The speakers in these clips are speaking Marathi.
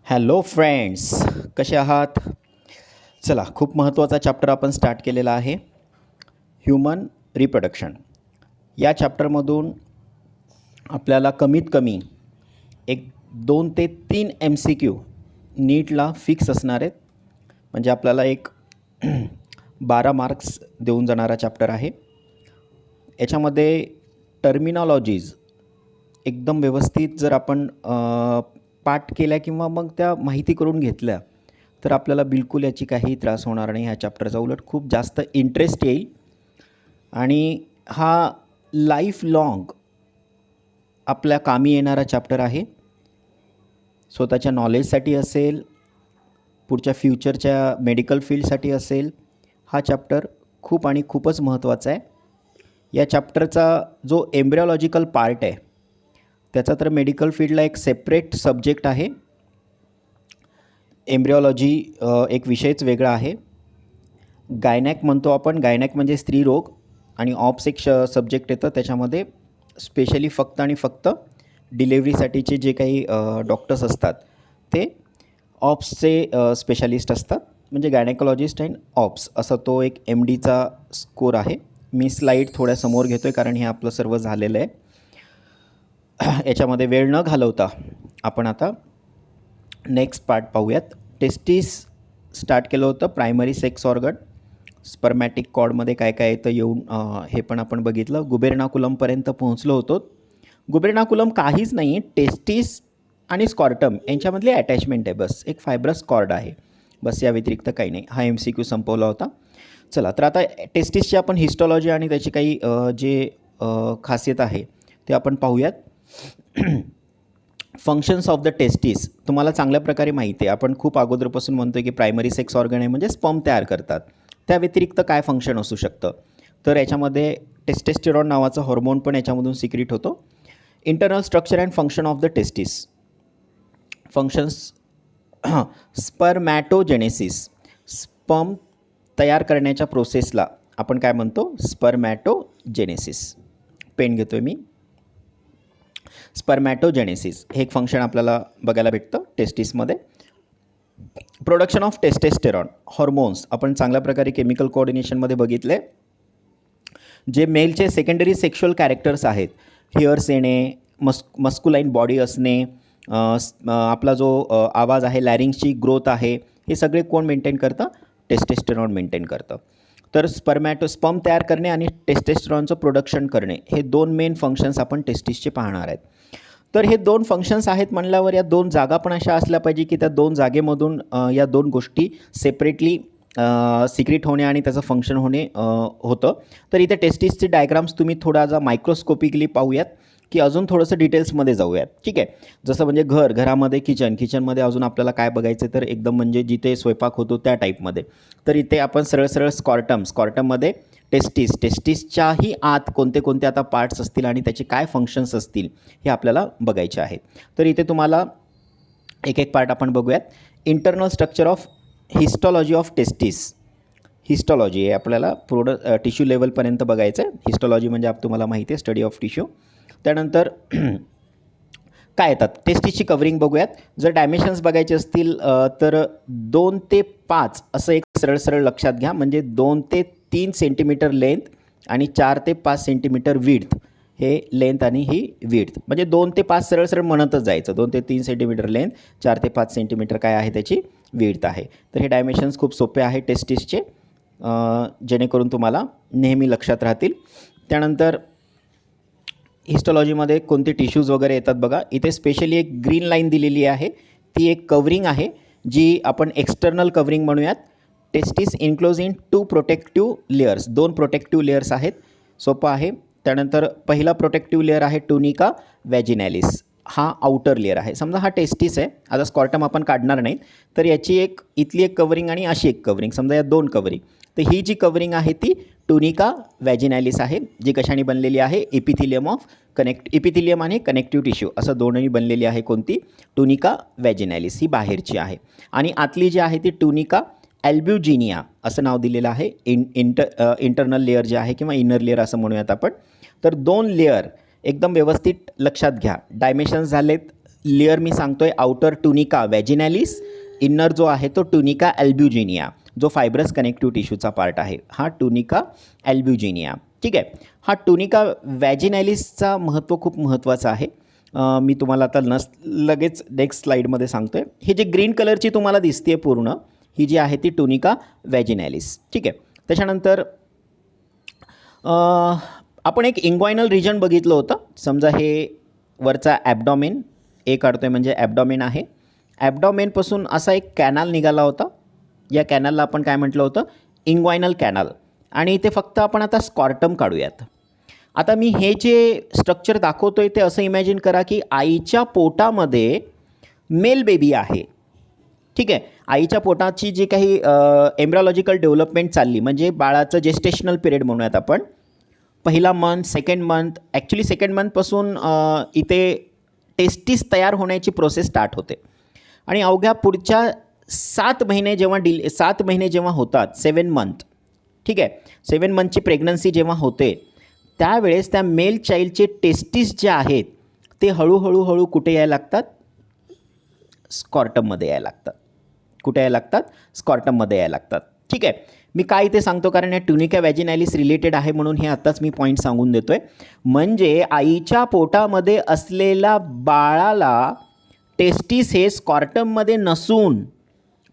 हॅलो फ्रेंड्स, कसे आहात? चला, खूप महत्त्वाचा चॅप्टर आपण स्टार्ट केलेला आहे, ह्युमन रिप्रोडक्शन. या चॅप्टरमधून आपल्याला कमीत कमी एक 2 ते 3 MCQ नीटला फिक्स असणार आहेत. म्हणजे आपल्याला एक 12 मार्क्स देऊन जाणारा चॅप्टर आहे. याच्यामध्ये टर्मिनॉलॉजीज एकदम व्यवस्थित जर आपण पाठ केल्या किंवा मग त्या माहिती करून घेतल्या तर आपल्याला बिलकुल याची काही त्रास होणार नाही. ह्या चॅप्टरचा उलट खूप जास्त इंटरेस्ट येईल आणि हा लाईफ लाँग आपल्या कामी येणारा चॅप्टर आहे. स्वतःच्या नॉलेजसाठी असेल, पुढच्या फ्युचरच्या मेडिकल फील्डसाठी असेल, हा चॅप्टर खूप आणि खूपच महत्त्वाचा आहे. या चॅप्टरचा जो एम्ब्रिओलॉजिकल पार्ट आहे त्याचा तर मेडिकल फील्डला एक सेपरेट सब्जेक्ट आहे. एम्ब्रिओलॉजी एक विषयच वेगळा आहे. गायनॅक म्हणतो आपण, गायनॅक म्हणजे स्त्रीरोग, आणि ऑप्स एक सब्जेक्ट येतं त्याच्यामध्ये स्पेशली फक्त आणि फक्त डिलेव्हरीसाठीचे जे काही डॉक्टर्स असतात ते ऑप्सचे स्पेशालिस्ट असतात. म्हणजे गायनॅकोलॉजिस्ट अँड ऑप्स असा तो एक MDचा स्कोर आहे. मी स्लाईड थोड्या समोर घेतो आहे कारण हे आपलं सर्व झालेलं आहे. याच्यामध्ये वेळ न घालवता आपण आता नेक्स्ट पार्ट पाहूयात. टेस्टिस स्टार्ट केलं होतं, प्रायमरी सेक्स ऑर्गन. स्पर्मॅटिक कॉर्डमध्ये काय काय येतं येऊन हे पण आपण बघितलं. गुबेर्नाकुलमपर्यंत पोहोचलो होतो. गुबेर्नाकुलम काहीच नाही, टेस्टिस आणि स्कॉर्टम यांच्यामधली अटॅचमेंट आहे, बस एक फायब्रस कॉर्ड आहे, बस या व्यतिरिक्त काही नाही. हा MCQ संपवला होता. चला, तर आता टेस्टिसची आपण हिस्टॉलॉजी आणि त्याची काही जे खासियत आहे ते आपण पाहूयात. फंक्शन्स ऑफ द टेस्टिस तुम्हाला चांगल्या प्रकारे माहिती आहे. आपण खूप अगोदरपासून म्हणतो की प्रायमरी सेक्स ऑर्गन आहे म्हणजे स्पर्म तयार करतात. त्या व्यतिरिक्त काय फंक्शन असू शकतं, तर याच्यामध्ये टेस्टेस्टेरॉन नावाचा हॉर्मोन पण याच्यामधून सिक्रीट होतो. Internal structure and function of the testis. Functions spermatogenesis, sperm तयार करण्याच्या प्रोसेसला आपण काय म्हणतो, स्पर्मॅटोजेनेसिस. पेन घेतो आहे मी. स्पर्मॅटोजेनेसिस हे एक फंक्शन आपल्याला बघायला भेटतं टेस्टिसमध्ये. प्रोडक्शन ऑफ टेस्टेस्टेरॉन हॉर्मोन्स आपण चांगल्या प्रकारे केमिकल कोऑर्डिनेशनमध्ये बघितले. जे मेलचे सेकंडरी सेक्शुअल कॅरेक्टर्स आहेत, हेअर्स येणे, मस्कुलाईन बॉडी असणे, आपला जो आवाज आहे, लॅरिंग्सची ग्रोथ आहे, हे सगळे कोण मेंटेन करतं, टेस्टेस्टेरॉन मेंटेन करतं. तर स्पर्म तयार करणे आणि टेस्टेस्टेरॉनचं प्रोडक्शन करणे हे 2 मेन फंक्शन्स आपण टेस्टिसचे पाहणार आहेत. तर हे 2 फंक्शन्स आहेत म्हणल्यावर या 2 जागा पण अशा असल्या पाहिजे की त्या 2 जागेमधून या 2 गोष्टी सेपरेटली सिक्रेट होणे आणि त्याचं फंक्शन होणे होतं. तर इथे टेस्टिसचे डायग्राम्स तुम्ही थोडा जा मायक्रोस्कोपिकली पाहूयात की अजून थोडंसं डिटेल्समध्ये जाऊयात. ठीक आहे, जसं म्हणजे घरामध्ये किचनमध्ये अजून आपल्याला काय बघायचं तर एकदम म्हणजे जिथे स्वयंपाक होतो त्या टाईपमध्ये. तर इथे आपण सरळ स्कॉर्टममध्ये टेस्टिसच्याही आत कोणते कोणते आता पार्ट्स असतील आणि त्याचे काय फंक्शन्स असतील हे आपल्याला बघायचे आहेत. तर इथे तुम्हाला एक एक पार्ट आपण बघूयात. Internal structure of histology of testis. Histology हे आपल्याला टिश्यू लेवलपर्यंत बघायचं आहे. हिस्टॉलॉजी म्हणजे तुम्हाला माहिती आहे, स्टडी ऑफ टिश्यू. त्यानंतर काय येतात, टेस्टिसची कवरिंग बघूयात. जर डायमेन्शन्स बघायचे असतील तर 2 ते 5 असं एक सरळ लक्षात घ्या. म्हणजे 2 ते 3 सेंटीमीटर लेंथ आणि 4 ते 5 सेंटीमीटर विड्थ. हे लेंथ आणि ही विड्थ, म्हणजे 2 ते 5 सरळ म्हणतच जायचं. 2 ते 3 सेंटीमीटर लेंथ, 4 ते 5 सेंटीमीटर काय आहे त्याची विड्थ आहे. तर हे डायमेन्शन्स खूप सोपे आहे टेस्टिसचे, जेणेकरून तुम्हाला नेहमी लक्षात राहतील. त्यानंतर हिस्टॉलॉजीमध्ये कोणते टिश्यूज वगैरे येतात बघा. इथे स्पेशली एक ग्रीन लाईन दिलेली आहे, ती एक कवरिंग आहे जी आपण एक्सटर्नल कवरिंग म्हणूयात. Testis enclose in 2 protective layers. 2 protective layers आहेत, सोपं आहे. त्यानंतर पहिला प्रोटेक्टिव्ह लेयर आहे ट्युनिका वॅजिनॅलिस, हा आउटर लेयर आहे. समजा हा टेस्टिस आहे, आता स्कॉर्टम आपण काढणार नाही, तर याची एक इथली एक कवरिंग आणि अशी एक कवरिंग, समजा या 2 कवरिंग. तर ही जी कवरिंग आहे ती ट्युनिका वॅजिनॅलिस आहे, जी कशाने बनलेली आहे, इपिथिलियम आणि कनेक्टिव्ह टिश्यू असं दोन्ही बनलेली आहे. कोणती, ट्युनिका वॅजिनॅलिस ही बाहेरची आहे. आणि आतली जी आहे ती ट्युनिका ॲल्ब्युजिनिया असं नाव दिलेलं आहे. इंटरनल लेयर जे आहे किंवा इनर लेयर असं म्हणूयात आपण. तर 2 लेयर एकदम व्यवस्थित लक्षात घ्या. डायमेन्शन्स झालेत, लेअर मी सांगतोय आउटर ट्युनिका वॅजिनॅलिस, इन्नर जो आहे तो ट्युनिका अल्ब्युजिनिया, जो फायब्रस कनेक्टिव्ह टिश्यूचा पार्ट आहे हा ट्युनिका अल्ब्युजिनिया. ठीक आहे. हा ट्युनिका वॅजिनॅलिसचा महत्त्व खूप महत्त्वाचं आहे. मी तुम्हाला आता लगेच नेक्स्ट स्लाईडमध्ये सांगतोय. हे जे ग्रीन कलरची तुम्हाला दिसते पूर्ण ही जी आहे ती ट्युनिका वॅजिनॅलिस. ठीक आहे. त्याच्यानंतर आपण एक इंग्वायनल रिजन बघितलं होतं. समजा हे वरचा ॲबडॉमेन ए काढतोय म्हणजे ॲबडॉमेन आहे. ॲबडॉमेनपासून असा एक कॅनल निघाला होता. या कॅनलला आपण काय म्हटलं होतं, इंग्वायनल कॅनल. आणि इथे फक्त आपण आता स्कॉर्टम काढूयात. आता मी हे जे स्ट्रक्चर दाखवतोय ते असं इमॅजिन करा की आईच्या पोटामध्ये मेल बेबी आहे. ठीक आहे. आईच्या पोटाची जी काही एम्ब्रिओलॉजिकल डेव्हलपमेंट चालली म्हणजे बाळाचं जेस्टेशनल पिरियड म्हणूयात आपण. पहिला month, second month, actually second मंथपासून इथे टेस्टिस तयार होण्याची प्रोसेस स्टार्ट होते. आणि अवघ्या पुढच्या 7 महिने जेव्हा होतात, 7 मंथ, ठीक आहे, 7 मंथची प्रेग्नन्सी जेव्हा होते त्यावेळेस त्या मेल चाइल्डचे टेस्टिस जे आहेत ते हळूहळू कुठे यायला लागतात, स्कॉर्टममध्ये यायला लागतात. कुठे यायला लागतात, स्कॉर्टममध्ये यायला लागतात. ठीक आहे. मी काय इथे सांगतो कारण या ट्युनिका वॅजिनॅलिस रिलेटेड आहे म्हणून हे आत्ताच मी पॉईंट सांगून देतो आहे. म्हणजे आईच्या पोटामध्ये असलेल्या बाळाला टेस्टिस हे स्कॉर्टममध्ये नसून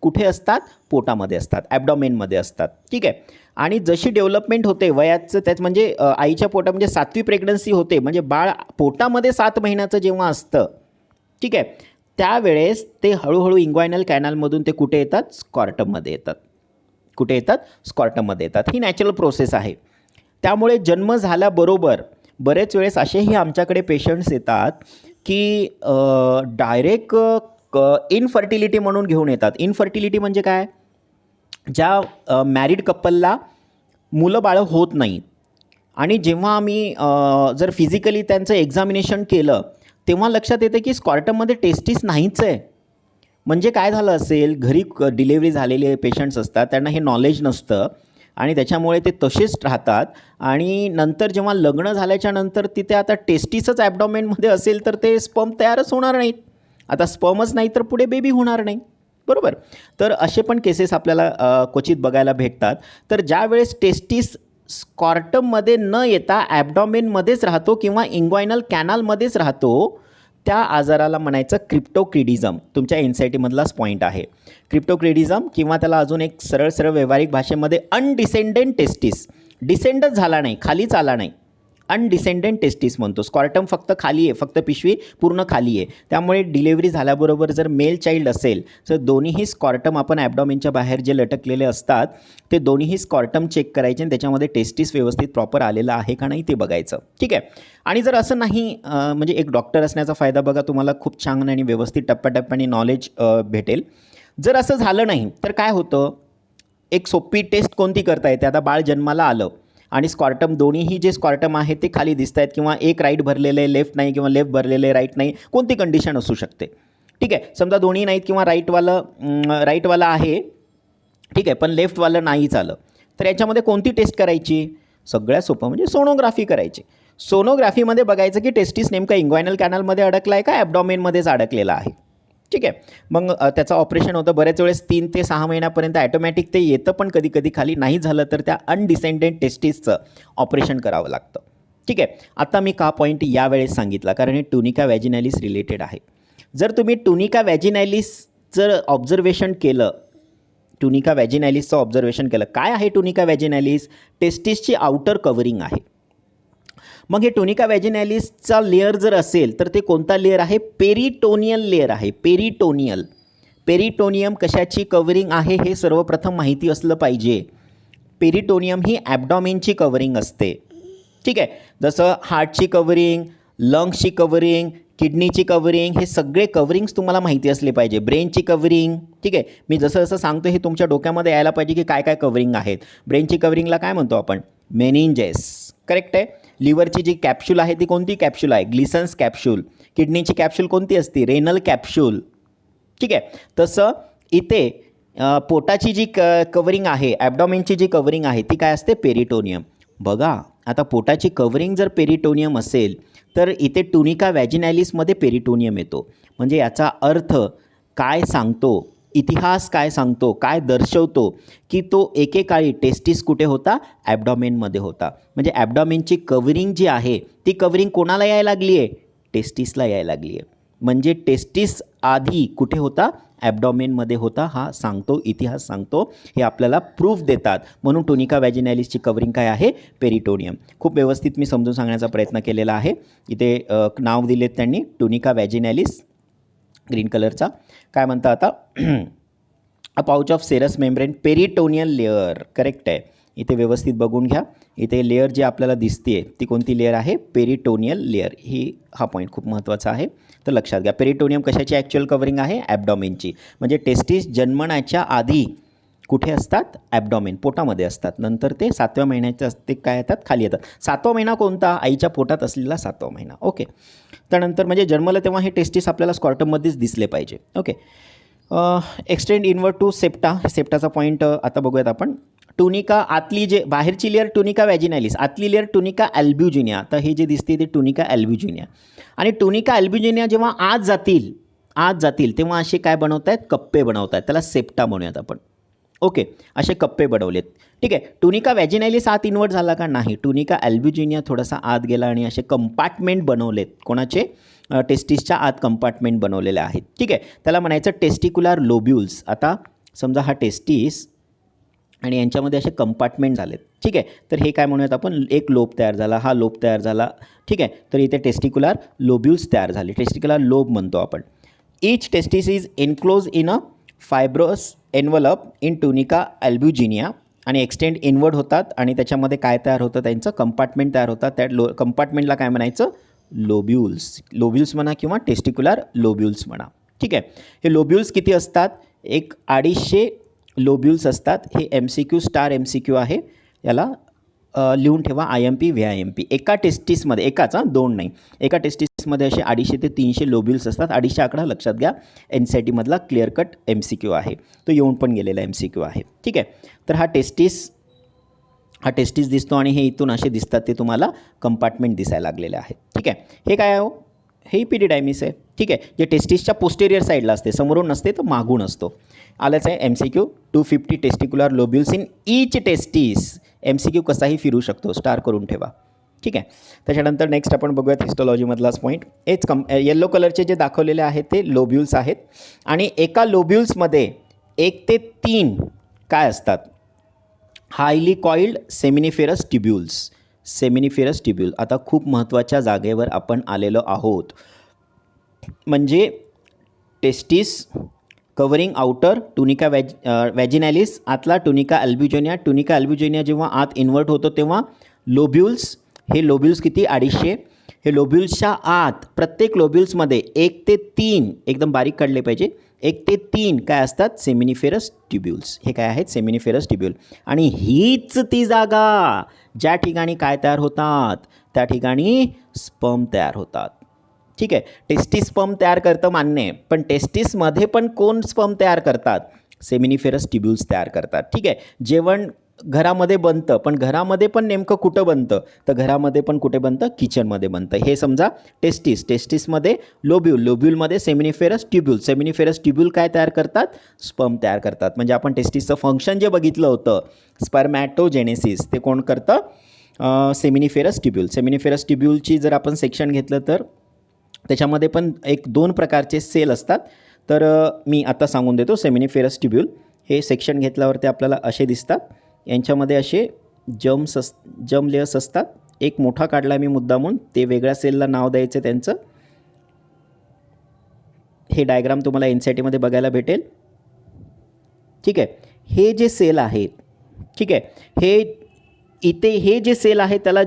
कुठे असतात, पोटामध्ये असतात, ॲबडॉमेनमध्ये असतात. ठीक आहे. आणि जशी डेव्हलपमेंट होते वयाचं त्याच म्हणजे आईच्या पोटात म्हणजे 7वी प्रेग्नन्सी होते म्हणजे बाळ पोटामध्ये 7 महिन्याचं जेव्हा असतं, ठीक आहे, त्यावेळेस ते हळूहळू इंग्वायनल कॅनलमधून ते कुठे येतात, स्कॉर्टममध्ये येतात. कुठे येतात, स्कॉर्टममध्ये येतात. ही नॅचरल प्रोसेस आहे. त्यामुळे जन्म झाल्याबरोबर बरेच वेळेस असेही आमच्याकडे पेशंट्स येतात की डायरेक्ट इनफर्टिलिटी म्हणून घेऊन येतात. इनफर्टिलिटी म्हणजे काय, ज्या मॅरिड कपलला मुलं बाळं होत नाहीत आणि जेव्हा आम्ही जर फिजिकली त्यांचं एक्झामिनेशन केलं तेव्हा लक्षात येतं की स्कॉर्टममध्ये टेस्टिस नाहीच आहे. म्हणजे काय झालं असेल, घरी डिलेवरी झालेले पेशंट्स असतात त्यांना हे नॉलेज नसतं आणि त्याच्यामुळे ते तसेच राहतात आणि नंतर जेव्हा लग्न झाल्याच्या नंतर तिथे आता टेस्टिसच ॲबडॉमेनमध्ये असेल तर ते स्पर्म तयारच होणार नाहीत. आता स्पर्मच नाही तर पुढे बेबी होणार नाही. बरोबर. तर असे पण केसेस आपल्याला क्वचित बघायला भेटतात. तर ज्यावेळेस टेस्टिस स्कॉर्टममध्ये न येता ॲबडॉमेनमध्येच राहतो किंवा इंग्वायनल कॅनलमध्येच राहतो त्या आजाराला म्हणायचं क्रिप्टोक्रिडिझम. तुमच्या एनसायटीमधलाच पॉईंट आहे क्रिप्टोक्रिडिझम किंवा त्याला अजून एक सरळ व्यावहारिक भाषेमध्ये अनडिसेंडेंट टेस्टिस. डिसेंडच झाला नाही, खालीच आला नाही, अनडिसेंडेंट टेस्टिस म्हणतो. स्कॉर्टम फक्त खाली आहे, फक्त पिशवी पूर्ण खाली आहे. त्यामुळे डिलेवरी झाल्याबरोबर जर मेल चाइल्ड असेल तर दोन्हीही स्कॉर्टम आपण ॲबडॉमेनच्या बाहेर जे लटकलेले असतात ते दोन्हीही स्कॉर्टम चेक करायचे आणि त्याच्यामध्ये टेस्टिस व्यवस्थित प्रॉपर आलेलं आहे का नाही ते बघायचं. ठीक आहे. आणि जर असं नाही म्हणजे एक डॉक्टर असण्याचा फायदा बघा, तुम्हाला खूप छान आणि व्यवस्थित टप्प्याटप्प्याने नॉलेज भेटेल. जर असं झालं नाही तर काय होतं, एक सोपी टेस्ट कोणती करता येते. आता बाळ जन्माला आलं आणि स्कॉर्टम दोन्हीही जे स्कॉर्टम आहे ते खाली दिसत आहेत किंवा एक राईट भरलेलं आहे लेफ्ट नाही किंवा लेफ्ट भरलेलं आहे राईट नाही, कोणती कंडिशन असू शकते. ठीक आहे. समजा दोन्ही नाहीत किंवा राईटवाला आहे, ठीक आहे, पण लेफ्टवालं नाहीच आलं तर याच्यामध्ये कोणती टेस्ट करायची, सगळ्यात सोपं म्हणजे सोनोग्राफी करायची. सोनोग्राफीमध्ये बघायचं की टेस्टिस नेमका इंग्वायनल कॅनलमध्ये अडकला आहे का ॲबडॉमेनमध्येच अडकलेला आहे. ठीक आहे. मग त्याचं ऑपरेशन होतं. बऱ्याच वेळेस 3 ते 6 महिन्यापर्यंत ॲटोमॅटिक ते येतं पण कधी खाली नाही झालं तर त्या अनडिसेंडेंट टेस्टिसचं ऑपरेशन करावं लागतं. ठीक आहे. आता मी का पॉईंट यावेळेस सांगितला कारण हे ट्युनिका वॅजिनॅलिस रिलेटेड आहे. जर तुम्ही ट्युनिका वॅजिनॅलिस जर ऑब्झर्वेशन केलं, ट्युनिका वॅजिनॅलिसचं ऑब्झर्वेशन केलं, काय आहे ट्युनिका वॅजिनॅलिस, टेस्टिसची आउटर कव्हरिंग आहे. मग हे ट्युनिका वॅजिनॅलिसचा लेअर जर असेल तर ते कोणता लेअर आहे, पेरिटोनियल लेअर आहे. पेरिटोनियम कशाची कव्हरिंग आहे हे सर्वप्रथम माहिती असलं पाहिजे. पेरिटोनियम ही ॲबडॉमेनची कव्हरिंग असते. ठीक आहे. जसं हार्टची कव्हरिंग, लंग्सची कव्हरिंग, किडनीची कव्हरिंग, हे सगळे कव्हरिंग्स तुम्हाला माहिती असले पाहिजे. ब्रेनची कव्हरिंग, ठीक आहे, मी जसं सांगतो हे तुमच्या डोक्यामध्ये यायला पाहिजे की काय कव्हरिंग आहेत. ब्रेनची कव्हरिंगला काय म्हणतो आपण, मेनिंजेस, करेक्ट आहे. लिव्हरची जी कॅप्सूल आहे ती कोणती कॅप्सूल आहे, ग्लिसन्स कॅप्सूल. किडनीची कॅप्सूल कोणती असते, रेनल कॅप्सूल. ठीक आहे. तसं इथे पोटाची जी कव्हरिंग आहे, ॲबडॉमेनची जी कव्हरिंग आहे ती काय असते, पेरिटोनियम. बघा आता पोटाची कव्हरिंग जर पेरिटोनियम असेल तर इथे टुनिका वॅजिनॅलिसमध्ये पेरिटोनियम येतो. म्हणजे याचा अर्थ काय सांगतो, इतिहास काय सांगतो, काय दर्शवतो की तो एकेकाळी टेस्टिस कुठे होता, ॲबडॉमेनमध्ये होता. म्हणजे ॲबडॉमेनची कव्हरिंग जी आहे ती कव्हरिंग कोणाला यायला लागली आहे, टेस्टिसला यायला लागली आहे. म्हणजे टेस्टिस आधी कुठे होता, ॲबडॉमेनमध्ये होता. हा सांगतो, इतिहास सांगतो, हे आपल्याला प्रूफ देतात. म्हणून टुनिका वॅजिनॅलिसची कव्हरिंग काय आहे, पेरिटोनियम. खूप व्यवस्थित मी समजून सांगण्याचा प्रयत्न केलेला आहे. इथे नाव दिलेत त्यांनी टुनिका वॅजिनॅलिस ग्रीन कलरचा. काय म्हणता आता a pouch of serous membrane peritoneal layer, correct आहे. इथे व्यवस्थित बघून घ्या. इथे लेअर जी आपल्याला दिसते ती कोणती लेअर आहे, पेरिटोनियल लेअर. हा पॉईंट खूप महत्त्वाचा आहे, तर लक्षात घ्या. पेरिटोनियम कशाची ॲक्च्युअल कव्हरिंग आहे, ॲबडॉमेनची. म्हणजे टेस्टिस जन्मण्याच्या आधी कुठे असतात, ॲबडॉमेन पोटामध्ये असतात. नंतर ते 7व्या महिन्याच्या ते काय येतात, खाली येतात. 7वा महिना कोणता, आईच्या पोटात असलेला 7वा महिना. ओके. त्यानंतर म्हणजे जन्मलं तेव्हा हे टेस्टिस आपल्याला स्कॉर्टममध्येच दिसले पाहिजे. Okay. Extend inward to septa. सेप्टाचा पॉईंट आता बघूयात आपण. टुनिका आतली जे बाहेरची लेअर टुनिका वॅजिनॅलिस, आतली लेअर टुनिका ॲल्ब्युजिनिया. तर हे जे दिसते ते टुनिका ॲल्ब्युजिनिया. आणि टुनिका ॲल्ब्युजिनिया जेव्हा आत जातील तेव्हा असे काय बनवत आहेत, कप्पे बनवत आहेत. त्याला सेप्टा म्हणूयात आपण. ओके, असे कप्पे बनवलेत. ठीक आहे. टुनिका वॅजिनॅलिस आत इन्व्हर्ट झाला का, नाही. टुनिका ॲल्ब्युजिनिया थोडासा आत गेला आणि असे कंपार्टमेंट बनवलेत. कोणाचे, टेस्टिसच्या आत कंपार्टमेंट बनवलेले आहेत. ठीक आहे. त्याला म्हणायचं टेस्टिक्युलर लोब्युल्स. आता समजा हा टेस्टिस आणि यांच्यामध्ये असे कंपार्टमेंट झालेत. ठीक आहे. तर हे काय म्हणूयात आपण, एक लोब तयार झाला, हा लोब तयार झाला. ठीक आहे. तर इथे टेस्टिक्युलर लोब्युल्स तयार झाले, टेस्टिक्युलर लोब म्हणतो आपण. Each testis is enclose in a fibrous envelope in tunica albuginea आणि एक्सटेंड इनवर्ड होतात. आणि त्याच्यामध्ये काय तयार होतं, त्यांचं कंपार्टमेंट तयार होतात. त्या कंपार्टमेंटला काय म्हणायचं, लोब्युल्स म्हणा किंवा टेस्टिक्युलर लोब्युल्स म्हणा. ठीक आहे. हे लोब्युल्स किती असतात, एक 250 लोब्युल्स असतात. हे MCQ स्टार MCQ आहे. याला लिहून ठेवा, IMP VIMP. एका टेस्टिसमध्ये, एकाच, दोन नाही, एका टेस्टिसमध्ये असे 250 ते 300 लोब्युल्स असतात. 250 आकडा लक्षात घ्या, NCERTमधला क्लिअर कट MCQ आहे, तो येऊन पण गेलेला MCQ आहे. ठीक आहे. तर हा टेस्टिस दिसतो आणि हे इथून असे दिसतात, ते तुम्हाला कंपार्टमेंट दिसायला लागलेले आहेत. ठीक आहे. हे काय आहे हो, हे इपिडिडायमिस आहे. ठीक आहे. जे टेस्टिसच्या पोस्टेरियर साईडला असते, समोरून नसते तर मागून असतो. आलंच आहे MCQ. 250 testicular lobules in each testis. MCQ कसाही फिरू शकतो, स्टार करून ठेवा. ठीक आहे. त्याच्यानंतर नेक्स्ट आपण बघूयात हिस्टोलॉजीमधलाच पॉईंट. हेच येलो कलरचे जे दाखवलेले आहेत ते लोब्युल्स आहेत. आणि एका लोब्युल्समध्ये 1 ते 3 काय असतात, हायली कॉइल्ड सेमिनिफेरस ट्युब्यूल. आता खूप महत्त्वाच्या जागेवर आपण आलेलो आहोत. म्हणजे टेस्टिस कव्हरिंग आउटर टुनिका वॅजिनॅलिस, आतला टुनिका ॲल्ब्युजिनिया. टुनिका ॲल्ब्युजिनिया जेव्हा आत इन्व्हर्ट होतो तेव्हा लोब्युल्स, हे लोब्युल्स किती, 250. हे लोब्युल्सच्या आत प्रत्येक लोब्युल्समध्ये 1 ते 3 एकदम बारीक काढले पाहिजे, 1 ते 3 काय असतात, सेमिनिफेरस ट्युब्यूल्स. हे काय आहेत, सेमिनिफेरस ट्युब्यूल. आणि हीच ती जागा ज्या ठिकाणी काय तयार होतात, त्या ठिकाणी स्पर्म तयार होतात. ठीक आहे. टेस्टिस स्पर्म तयार करतं मान्य आहे, पण टेस्टिसमध्ये पण कोण स्पर्म तयार करतात, सेमिनिफेरस ट्युब्यूल्स तयार करतात. ठीक आहे. जेवण घरामध्ये बनतं, पण घरामध्ये पण नेमकं कुठं बनतं, तर घरामध्ये पण कुठे बनतं, किचनमध्ये बनतं. हे समजा टेस्टिसमध्ये लोब्यूलमध्ये सेमिनिफेरस ट्युब्यूल काय तयार करतात, स्पर्म तयार करतात. म्हणजे आपण टेस्टिसचं फंक्शन जे बघितलं होतं, स्पर्मॅटोजेनेसिस, ते कोण करतं, सेमिनिफेरस ट्युब्यूलची जर आपण सेक्शन घेतलं तर त्याच्यामध्ये पण 1-2 प्रकारचे सेल असतात. तर मी आता सांगून देतो. सेमिनिफेरस ट्युब्यूल हे सेक्शन घेतल्यावरती आपल्याला असे दिसतात. यांच्यामध्ये असे जम लेयर्स असतात. एक मोठा काढला मी मुद्दामून, ते वेगळ्या सेलला नाव द्यायचं त्यांचं. हे डायग्राम तुम्हाला NCERTमध्ये बघायला भेटेल. ठीक आहे. हे जे सेल आहेत, ठीक आहे, हे जे सेल आहे त्याला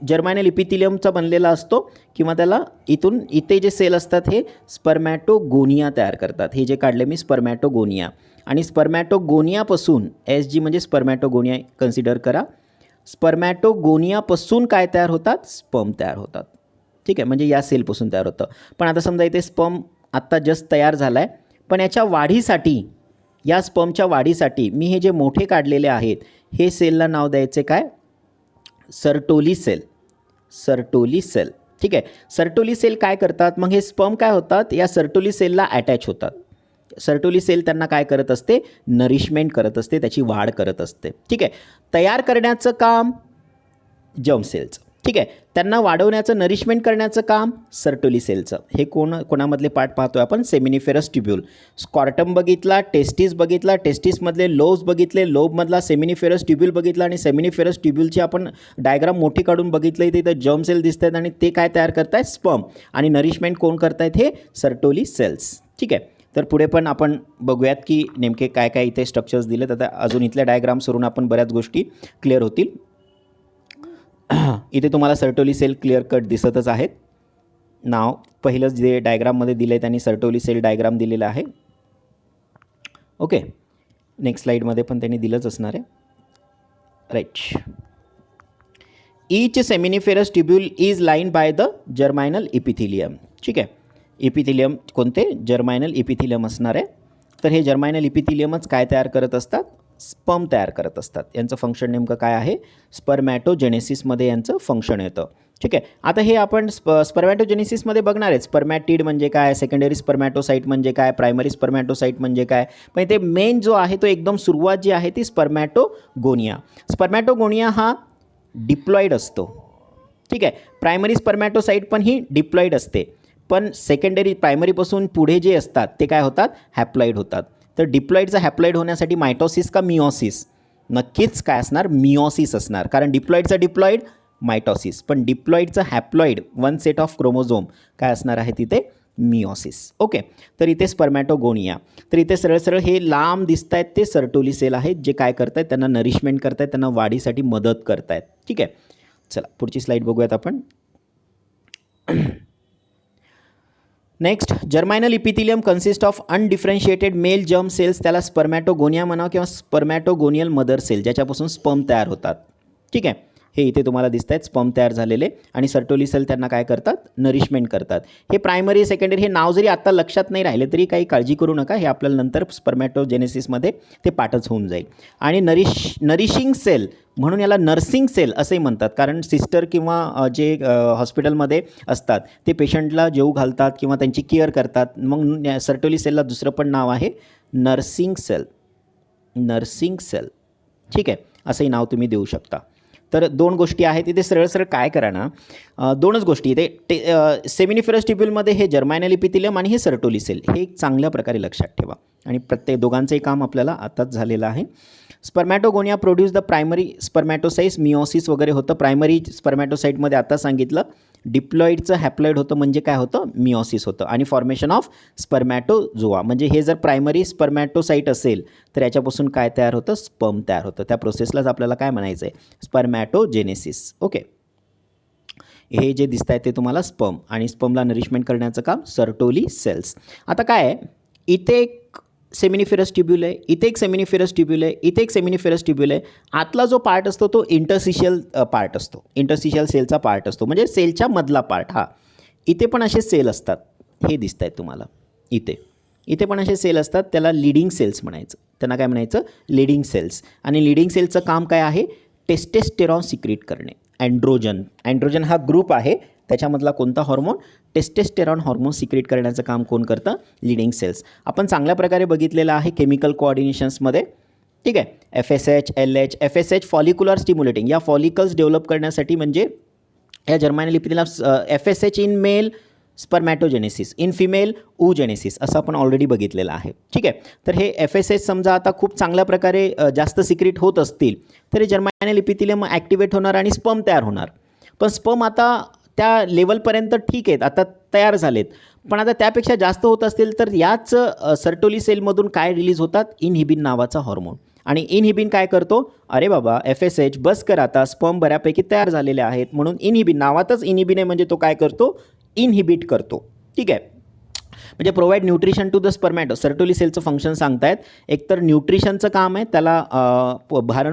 जर्मायनल इपिथिलियमचा बनलेला असतो, किंवा त्याला इथे जे सेल असतात हे स्पर्मॅटोगोनिया तयार करतात. हे जे काढले मी, स्पर्मॅटोगोनिया. आणि स्पर्मॅटोगोनियापासून SG म्हणजे स्पर्मॅटोगोनिया कन्सिडर करा. स्पर्मॅटोगोनियापासून काय तयार होतात, स्पर्म तयार होतात. ठीक आहे. म्हणजे या सेलपासून तयार होतं. पण आता समजा इथे स्पर्म आत्ता जस्ट तयार झाला आहे, पण याच्या वाढीसाठी, या स्पर्मच्या वाढीसाठी मी हे जे मोठे काढलेले आहेत हे सेलला नाव द्यायचे काय, सर्टोली सेल. ठीक आहे. सर्टोली सेल काय करतात, मग हे स्पर्म काय होतात, या सर्टोली सेलला अटॅच होतात. सर्टोली सेल त्यांना काय करत असते, नरिशमेंट करत असते, त्याची वाढ करत असते. ठीक आहे. तयार करण्याचं काम जर्म सेलचं. ठीक आहे. त्यांना वाढवण्याचं, नरिशमेंट करण्याचं काम सर्टोली सेलचं. हे कोणामधले पार्ट पाहतोय आपण, सेमिनिफेरस ट्युब्यूल. स्कॉर्टम बघितला, टेस्टिस बघितला, टेस्टिसमधले लोब्स बघितले, लोबमधला सेमिनिफेरस ट्युब्यूल बघितला आणि सेमिनिफेरस ट्युब्यूलची आपण डायग्राम मोठी काढून बघितलं. इथे जर्म सेल दिसत आहेत आणि ते काय तयार करतायत, स्पर्म. आणि नरिशमेंट कोण करतायत, हे सर्टोली सेल्स. ठीक आहे. तर पुढे पण आपण बघूयात की नेमके काय काय इथे स्ट्रक्चर्स दिलेत. आता अजून इथल्या डायग्राम्सवरून आपण बऱ्याच गोष्टी क्लिअर होतील. इथे तुम्हाला सर्टोली सेल क्लिअर कट दिसतच आहेत. नाव पहिलं जे डायग्राममध्ये दिलं आहे त्यांनी सर्टोली सेल डायग्राम दिलेला आहे. ओके. नेक्स्ट स्लाईडमध्ये पण त्यांनी दिलंच असणार आहे. Right. Each seminiferous tubule is line by the germinal epithelium. ठीक आहे. इपिथिलियम कोणते, जर्मायनल इपिथिलियम असणार आहे. तर हे जर्मायनल इपिथिलियमच काय तयार करत असतात, स्पर्म तयार करत असतात. यांचं फंक्शन नेमकं काय आहे, स्पर्मॅटोजेनेसिसमध्ये यांचं फंक्शन येतं. ठीक आहे. आता हे आपण स्पर्मॅटोजेनेसिसमध्ये बघणार आहे. स्पर्मॅटिड म्हणजे काय, सेकंडरी स्पर्मॅटोसाईट म्हणजे काय, प्रायमरी स्पर्मॅटोसाईट म्हणजे काय. पण ते मेन जो आहे तो एकदम सुरुवात जी आहे ती स्पर्मॅटोगोनिया. स्पर्मॅटोगोनिया हा डिप्लॉईड असतो. ठीक आहे. प्रायमरी स्पर्मॅटोसाईट पण ही डिप्लॉईड असते. पण सेकंडरी प्रायमरीपासून पुढे जे असतात ते काय होतात, हॅप्लॉईड होतात. तर डिप्लॉईडचा हॅप्लॉईड होण्यासाठी मायटोसिस का मिओसिस, नक्कीच काय असणार, मिओसिस असणार. कारण डिप्लॉईडचा डिप्लॉईड मायटोसिस, पण डिप्लॉईडचा haploid one set of chromosome काय असणार आहे तिथे, मिओसिस. ओके. तर इथे स्पर्मॅटोगोनिया. तर इथे सरळ सरळ हे लांब दिसत आहेत ते सर्टोली सेल आहेत, जे काय करत आहेत, त्यांना नरिशमेंट करत आहेत, त्यांना वाढीसाठी मदत करत आहेत. ठीक आहे. चला पुढची स्लाईड बघूयात आपण. Next, germinal epithelium consist of undifferentiated male germ cells, त्याला स्पर्मॅटोगोनिया म्हणावं किंवा स्पर्मॅटोगोनियल मदर सेल, ज्याच्यापासून स्पर्म तयार होतात. ठीक आहे. हे इथे तुम्हाला दिसत आहेत स्पर्म तयार झालेले. आणि सर्टोली सेल त्यांना काय करतात, नरिशमेंट करतात. हे प्रायमरी सेकंडरी हे नाव जरी आत्ता लक्षात नाही राहिले तरी काही काळजी करू नका, हे आपल्याला नंतर स्पर्मॅटोजेनेसिसमध्ये ते पाठच होऊन जाईल. आणि नरिशिंग सेल म्हणून याला नर्सिंग सेल असंही म्हणतात, कारण सिस्टर किंवा जे हॉस्पिटलमध्ये असतात ते पेशंटला जेवू घालतात किंवा त्यांची केअर करतात. मग सर्टोली सेलला दुसरं पण नाव आहे नर्सिंग सेल. Nursing sale. ठीक आहे. असंही नाव तुम्ही देऊ शकता. तर दोन गोष्टी आहेत इथे. सरळ सरळ काय करा ना, दोनच गोष्टी इथे सेमिनिफेरस ट्युब्यूलमध्ये हे जर्मायनल इपिथिलियम आणि हे सर्टोली सेल, हे एक चांगल्या प्रकारे लक्षात ठेवा. आणि प्रत्येक दोघांचंही काम आपल्याला आताच झालेलं आहे. Spermatogonia produce the primary spermatocytes, meiosis वगैरे होतं प्रायमरी स्पर्मॅटोसाईटमध्ये. आता सांगितलं डिप्लॉईडचं हॅप्लॉईड होतं म्हणजे काय होतं, मिओसिस होतं. आणि फॉर्मेशन ऑफ स्पर्मॅटोझोआ, म्हणजे हे जर प्रायमरी स्पर्मॅटोसाईट असेल तर याच्यापासून काय तयार होतं, स्पर्म तयार होतं. त्या प्रोसेसलाच आपल्याला काय म्हणायचं आहे, स्पर्मॅटोजेनेसिस. ओके. हे जे दिसत आहे ते तुम्हाला स्पर्म, आणि स्पर्मला नरिशमेंट करण्याचं काम सर्टोली सेल्स. आता काय आहे, इथे एक सेमिनिफेरस ट्युब्यूल आहे, इथे एक सेमिनिफेरस ट्युब्यूल आहे, इथे एक सेमिनिफेरस ट्युब्यूल आहे. आतला जो पार्ट असतो तो इंटरसिशियल पार्ट असतो, इंटरसिशियल सेलचा पार्ट असतो, म्हणजे सेलच्या मधला पार्ट. हा इथे पण असे सेल असतात, हे दिसत आहेत तुम्हाला. इथे पण असे सेल असतात, त्याला लीडिंग सेल्स म्हणायचं. त्यांना काय म्हणायचं, लीडिंग सेल्स. आणि लीडिंग सेलचं काम काय आहे, टेस्टेस्टेरॉन सिक्रीट करणे. अँड्रोजन हा ग्रुप आहे, त्याच्यामधला कोणता हॉर्मोन, टेस्टेस्टेरॉन हॉर्मोन सिक्रेट करण्याचं काम कोण करतं, लीडिंग सेल्स. आपण चांगल्या प्रकारे बघितलेलं आहे केमिकल कोऑर्डिनेशन्समध्ये. ठीक आहे. FSH, LH. FSH follicular stimulating, या फॉलिकल्स डेव्हलप करण्यासाठी, म्हणजे या जर्मायनल इपिथिलियमला FSH in male spermatogenesis, in female oogenesis, असं आपण ऑलरेडी बघितलेलं आहे. ठीक आहे. तर हे FSH समजा आता खूप चांगल्या प्रकारे जास्त सिक्रेट होत असतील तर हे जर्मायनल इपिथिलियम ॲक्टिवेट होणार आणि स्पर्म तयार होणार. पण स्पर्म आता त्या लेवलपर्यंत ठीक आहेत, आता तयार झालेत. पण आता त्यापेक्षा जास्त होत असतील तर याच सर्टोली सेलमधून काय रिलीज होतात, इनहिबिन नावाचा हॉर्मोन. आणि इनहिबिन काय करतो, अरे बाबा FSH बस कर, आता स्पर्म बऱ्यापैकी तयार झालेले आहेत, म्हणून इनहिबिन, नावातच इनहिबिन आहे म्हणजे तो काय करतो, इनहिबिट करतो. ठीक आहे. म्हणजे provide nutrition to the spermato. Sertoli सेलचं फंक्शन सांगतायत, एकतर न्यूट्रिशनचं काम आहे, त्याला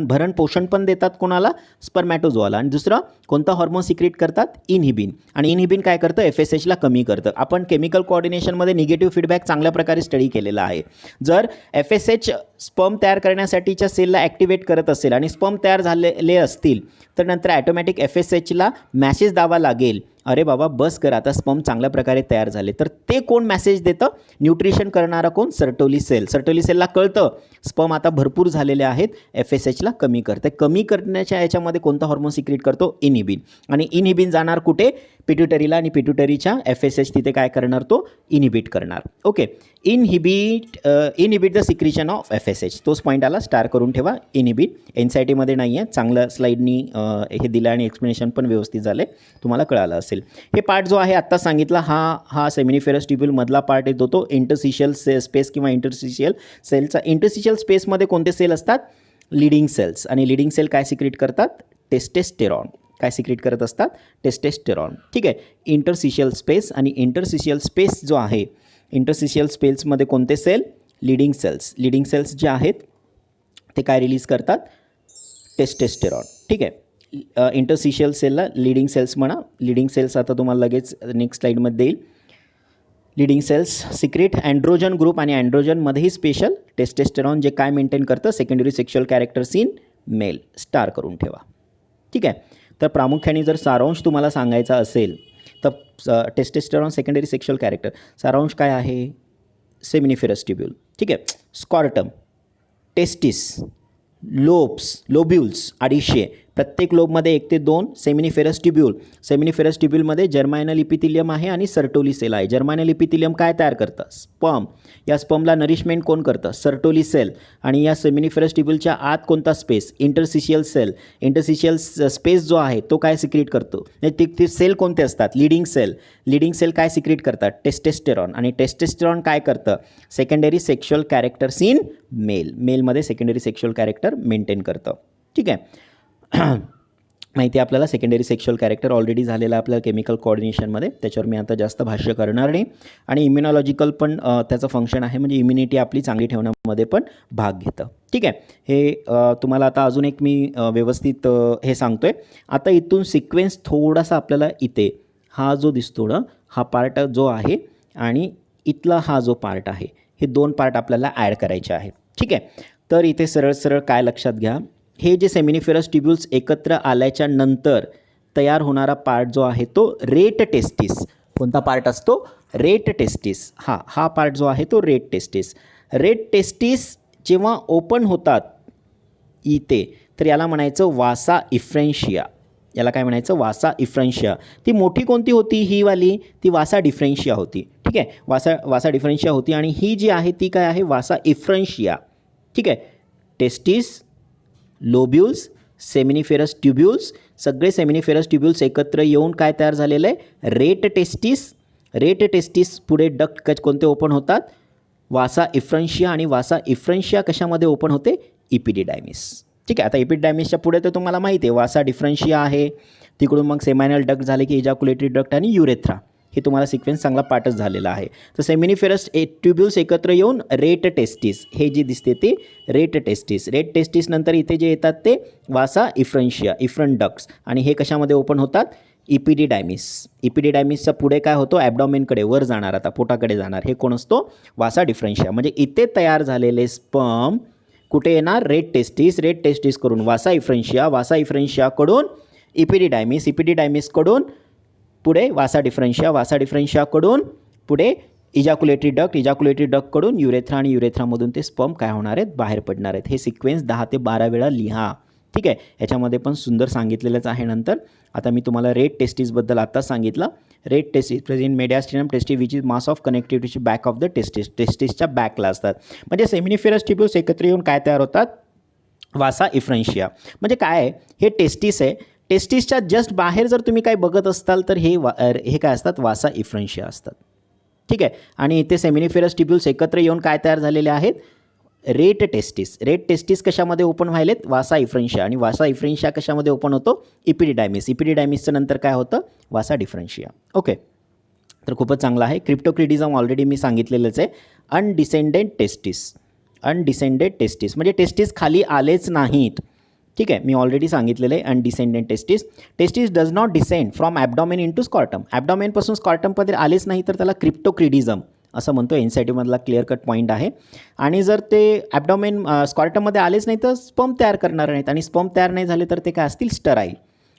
भरण पोषण पण देतात कोणाला, स्पर्मॅटोझोआला. आणि दुसरं कोणता हॉर्मोन सिक्रेट करतात, इनहिबिन. आणि इनहिबिन काय करतं, FSHला कमी करतं. आपण केमिकल कोऑर्डिनेशनमध्ये निगेटिव्ह फीडबॅक चांगल्या प्रकारे स्टडी केलेला आहे. जर FSH स्पर्म तयार करण्यासाठीच्या सेलला ॲक्टिवेट करत असेल आणि स्पर्म तयार झालेले असतील तर नंतर ॲटोमॅटिक FSHला मॅसेज द्यावा लागेल, अरे बाबा बस कर, आता स्पर्म चांगल्या प्रकारे तयार झाले. तर ते कोण मॅसेज देतं? न्यूट्रिशन करणारा कोण? Sertoli sale. सर्टोली सेलला कळतं स्पर्म आता भरपूर झालेले आहेत, FSHला कमी करते. कमी करण्याच्या याच्यामध्ये कोणता हॉर्मोन सिक्रेट करतो? इनहिबिन. आणि इनहिबिन जाणार कुठे? पिट्युटरीला, आणि पिट्युटरीच्या FSH तिथे काय करणार? तो इनहिबिट करणार. Okay, inhibit the secretion of FSH. तोच पॉईंट आला, स्टार करून ठेवा. इनहिबिट NCERTमध्ये नाही आहे, चांगलं स्लाईडनी हे दिलं आणि एक्सप्लेनेशन पण व्यवस्थित झाले, तुम्हाला कळालं असेल. हे पार्ट जो आहे आत्ता सांगितला, हा सेमिनिफेरस ट्युब्यूलमधला पार्ट येतो, तो इंटरसिशियल स्पेस किंवा इंटरसिशियल सेलचा. इंटरसिशियल स्पेसमध्ये कोणते सेल असतात? Leydig cells. आणि लीडिंग सेल काय सिक्रेट करतात? टेस्टेस्टेरॉन. काय सिक्रेट करत असतात? टेस्टेस्टेरॉन. ठीक आहे, इंटरसिशियल स्पेस. आणि इंटरसिशियल स्पेस जो आहे, इंटरसिशियल स्पेसमध्ये कोणते cell? Leydig cells. Leydig cells जे आहेत ते काय रिलीज करतात? टेस्टेस्टेरॉन. ठीक आहे, इंटरसिशियल सेलला लीडिंग सेल्स म्हणा. लीडिंग सेल्स आता तुम्हाला लगेच नेक्स्ट स्लाईडमध्ये देईल. Leydig cells secrete androgen group, आणि अँड्रोजनमध्येही स्पेशल टेस्टेस्टेरॉन, जे काय मेंटेन करतं? Secondary sexual characters in male. Star करून ठेवा. ठीक आहे, तर प्रामुख्याने जर सारांश तुम्हाला सांगायचा असेल तर टेस्टेस्टेरॉन सेकंडरी सेक्शुअल कॅरेक्टर, सारांश काय आहे? सेमिनिफेरस ट्युब्यूल. ठीक आहे, स्कॉर्टम, टेस्टिस, लोब्युल्स 250, प्रत्येक लोबमध्ये 1 ते 2 सेमिनिफेरस ट्युब्यूल. सेमिनिफेरस ट्युब्यूलमध्ये जर्मायनल इपिथिलियम आहे आणि सर्टोली सेल आहे. जर्मायनल इपिथिलियम काय तयार करतं? स्पर्म. या स्पर्मला नरिशमेंट कोण करतं? Sertoli cell. आणि या सेमिनिफेरस ट्युब्यूलच्या आत कोणता space? Interstitial cell. Interstitial space जो आहे तो काय सिक्रेट करतो? ते सेल कोणते असतात? Leydig cell. लीडिंग सेल काय सिक्रेट करतात? टेस्टेस्टेरॉन. आणि टेस्टेस्टेरॉन काय करतं? Secondary sexual characters in male. मेलमध्ये सेकंडरी सेक्शुअल कॅरेक्टर मेंटेन करतं. ठीक आहे, माहिती आहे आपल्याला. सेकंडरी सेक्शुअल कॅरेक्टर ऑलरेडी झालेला आपल्याला केमिकल कोऑर्डिनेशनमध्ये, त्याच्यावर मी आता जास्त भाष्य करणार नाही. आणि इम्युनॉलॉजिकल पण त्याचं फंक्शन आहे, म्हणजे इम्युनिटी आपली चांगली ठेवण्यामध्ये पण भाग घेतं. ठीक आहे, हे तुम्हाला आता अजून एक मी व्यवस्थित हे सांगतो आहे. आता इथून सिक्वेन्स थोडासा आपल्याला इथे हा जो दिसतो ना, हा पार्ट जो आहे आणि इथला हा जो पार्ट आहे, हे 2 पार्ट आपल्याला ॲड करायचे आहेत. ठीक आहे, तर इथे सरळ सरळ काय लक्षात घ्या, हे जे सेमिनिफेरस ट्युब्यूल्स एकत्र आल्याच्या नंतर तयार होणारा पार्ट जो आहे तो रेट टेस्टिस. कोणता पार्ट असतो? Rate testis. हा पार्ट जो आहे तो रेट टेस्टिस. रेट टेस्टिस जेव्हा ओपन होतात इथे, तर याला म्हणायचं वासा इफ्रेन्शिया. याला काय म्हणायचं? वासा इफ्रेन्शिया. ती मोठी कोणती होती? ही वाली, ती वासा डिफरेन्शिया होती. ठीक आहे, वासा डिफरेन्शिया होती. आणि ही जी आहे ती काय आहे? वासा इफ्रेन्शिया. ठीक आहे, टेस्टिस, लोब्युल्स, सेमिनिफेरस ट्युब्यूल्स, सगळे सेमिनिफेरस ट्युब्यूल्स एकत्र येऊन काय तयार झालेलं आहे? Rate testis. रेट टेस्टिस पुढे डक्ट कोणते ओपन होतात? वासा इफ्रेन्शिया. आणि वासा इफ्रेन्शिया कशामध्ये ओपन होते? इपिडिडायमिस. ठीक आहे, आता इपिडिडायमिसच्या पुढे तर तुम्हाला माहिती आहे वासा डिफरेन्शिया आहे, तिकडून मग सेमायनल डक्ट झाले की इजॅक्युलेटरी डक्ट आणि युरेथ्रा. हे तुम्हाला सिक्वेन्स चांगला पाठच झालेला आहे. तर सेमिनिफेरस ट्युब्यूल्स एकत्र येऊन रेट टेस्टिस, हे जे दिसते ते रेट टेस्टिस. रेट टेस्टिस नंतर इथे जे येतात ते वासा इफ्रेन्शिया, इफ्रंट डक्ट्स. आणि हे कशामध्ये ओपन होतात? इपिडिडायमिस. इपिडिडायमिसच्या पुढे काय होतो? ॲब्डॉमेनकडे वर जाणार, आता पोटाकडे जाणार. हे कोण असतो? वासा डिफरेन्शिया. म्हणजे इथे तयार झालेले स्पर्म कुठे येणार? Rate testis. रेट टेस्टिस करून वासा इफ्रेन्शिया, वासा इफ्रेन्शियाकडून इपिडिडायमिस, इपिडिडायमिसकडून पुढे वासा डिफरेन्शिया, वासा डिफरेन्शियाकडून पुढे इजॅक्युलेटरी डक्ट, इजॅक्युलेटरी डक्टकडून युरेथ्रा, आणि युरेथ्रामधून ते स्पर्म काय होणार आहेत? बाहेर पडणार आहेत. हे सिक्वेन्स 10 ते 12 वेळा लिहा. ठीक आहे, याच्यामध्ये पण सुंदर सांगितलेलंच आहे. नंतर आता मी तुम्हाला रेट टेस्टिसबद्दल आत्ताच सांगितलं. Rete testis present mediastinum testis which is mass of कनेक्टिव्हिटीची बॅक ऑफ द टेस्टिस. टेस्टिसच्या बॅकला असतात. म्हणजे सेमिनिफेरस ट्युब्यूल्स एकत्र येऊन काय तयार होतात? वासा इफ्रेन्शिया. म्हणजे काय आहे? हे टेस्टिस आहे. टेस्टिसच्या जस्ट बाहेर जर तुम्ही काय बघत असाल तर हे काय असतात? वासा इफ्रेन्शिया असतात. ठीक आहे, आणि इथे सेमिनिफेरस ट्युब्यूल्स एकत्र येऊन काय तयार झालेले आहेत? Rate testis. रेट टेस्टिस कशामध्ये ओपन व्हायलेत? वासा इफ्रेन्शिया. आणि वासा इफ्रेन्शिया कशामध्ये ओपन होतो? इपिडिडायमिस. इपिडिडायमिसचं नंतर काय होतं? वासा डिफरेन्शिया. ओके, तर खूपच चांगलं आहे. क्रिप्टोक्रिटिझम ऑलरेडी मी सांगितलेलंच आहे. Undescended testis. अनडिसेंडेड टेस्टिस म्हणजे टेस्टिस खाली आलेच नाहीत. ठीक आहे, मी ऑलरेडी सांगितलेलं आहे. Undescended testis. Testis does not descend from abdomen into scrotum. ॲब्डॉमेनपासून स्कॉर्टममध्ये आलेच नाही तर त्याला क्रिप्टोक्रिटिझम असं म्हणतो. एनसायटीमधला क्लिअर कट पॉईंट आहे. आणि जर ते ॲबडॉमेन स्कॉर्टममध्ये आलेच नाही तर स्पर्म तयार करणार नाहीत, आणि स्पर्म तयार नाही झाले तर ते काय असतील, स्टराईल.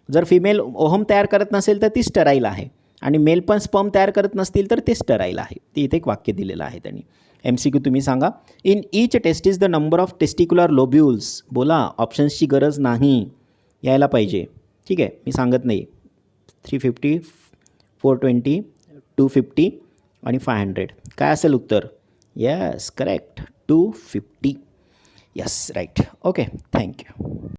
जर फिमेल ओहम तयार करत नसेल तर ती स्टराईल आहे, आणि मेल पण स्पर्म तयार करत नसतील तर ते स्टराईल आहे. ते इथे एक वाक्य दिलेलं आहे त्यांनी. MCQ तुम्ही सांगा. In each testis the number of testicular lobules. बोला, ऑप्शन्सची गरज नाही, यायला पाहिजे. ठीक आहे, मी सांगत नाही. 350, 420, 250 आणि 500. काय असेल उत्तर? Yes, correct, 250. Yes, right. Okay, thank you.